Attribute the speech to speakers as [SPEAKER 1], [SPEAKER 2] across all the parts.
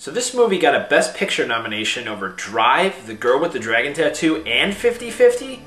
[SPEAKER 1] So this movie got a Best Picture nomination over Drive, The Girl with the Dragon Tattoo, and 50/50?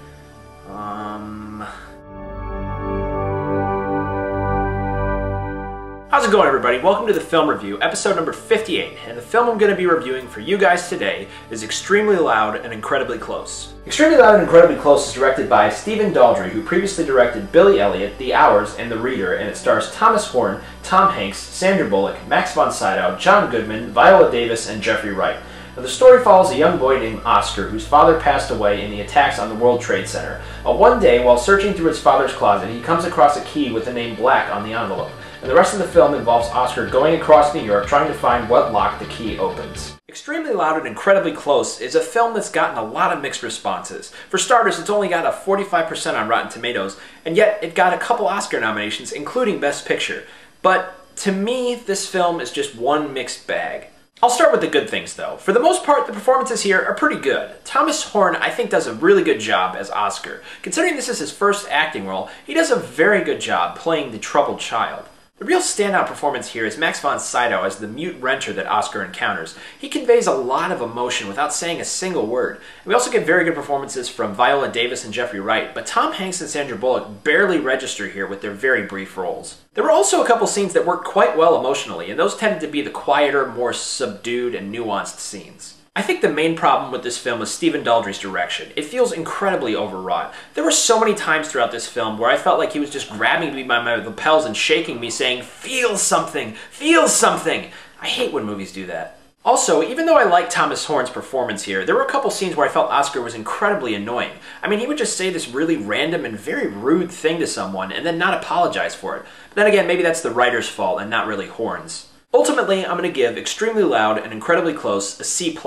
[SPEAKER 1] How's it going, everybody? Welcome to the Film Review, episode number 58, and the film I'm going to be reviewing for you guys today is Extremely Loud and Incredibly Close. Extremely Loud and Incredibly Close is directed by Stephen Daldry, who previously directed Billy Elliot, The Hours, and The Reader, and it stars Thomas Horn, Tom Hanks, Sandra Bullock, Max von Sydow, John Goodman, Viola Davis, and Jeffrey Wright. Now, the story follows a young boy named Oscar, whose father passed away in the attacks on the World Trade Center. One day, while searching through his father's closet, he comes across a key with the name Black on the envelope. And the rest of the film involves Oscar going across New York trying to find what lock the key opens. Extremely Loud and Incredibly Close is a film that's gotten a lot of mixed responses. For starters, it's only got a 45% on Rotten Tomatoes, and yet it got a couple Oscar nominations, including Best Picture. But to me, this film is just one mixed bag. I'll start with the good things, though. For the most part, the performances here are pretty good. Thomas Horn, I think, does a really good job as Oscar. Considering this is his first acting role, he does a very good job playing the troubled child. The real standout performance here is Max von Sydow as the mute renter that Oscar encounters. He conveys a lot of emotion without saying a single word. We also get very good performances from Viola Davis and Jeffrey Wright, but Tom Hanks and Sandra Bullock barely register here with their very brief roles. There were also a couple scenes that worked quite well emotionally, and those tended to be the quieter, more subdued, and nuanced scenes. I think the main problem with this film is Stephen Daldry's direction. It feels incredibly overwrought. There were so many times throughout this film where I felt like he was just grabbing me by my lapels and shaking me, saying, "Feel something! Feel something!" I hate when movies do that. Also, even though I like Thomas Horn's performance here, there were a couple scenes where I felt Oscar was incredibly annoying. I mean, he would just say this really random and very rude thing to someone and then not apologize for it. But then again, maybe that's the writer's fault and not really Horn's. Ultimately, I'm going to give Extremely Loud and Incredibly Close a C+.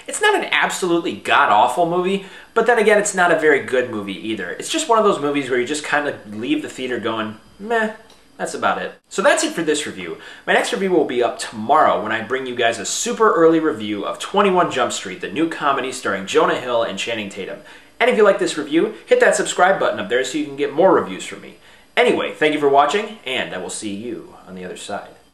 [SPEAKER 1] It's not an absolutely god-awful movie, but then again, it's not a very good movie either. It's just one of those movies where you just kind of leave the theater going, meh, that's about it. So that's it for this review. My next review will be up tomorrow when I bring you guys a super early review of 21 Jump Street, the new comedy starring Jonah Hill and Channing Tatum. And if you like this review, hit that subscribe button up there so you can get more reviews from me. Anyway, thank you for watching, and I will see you on the other side.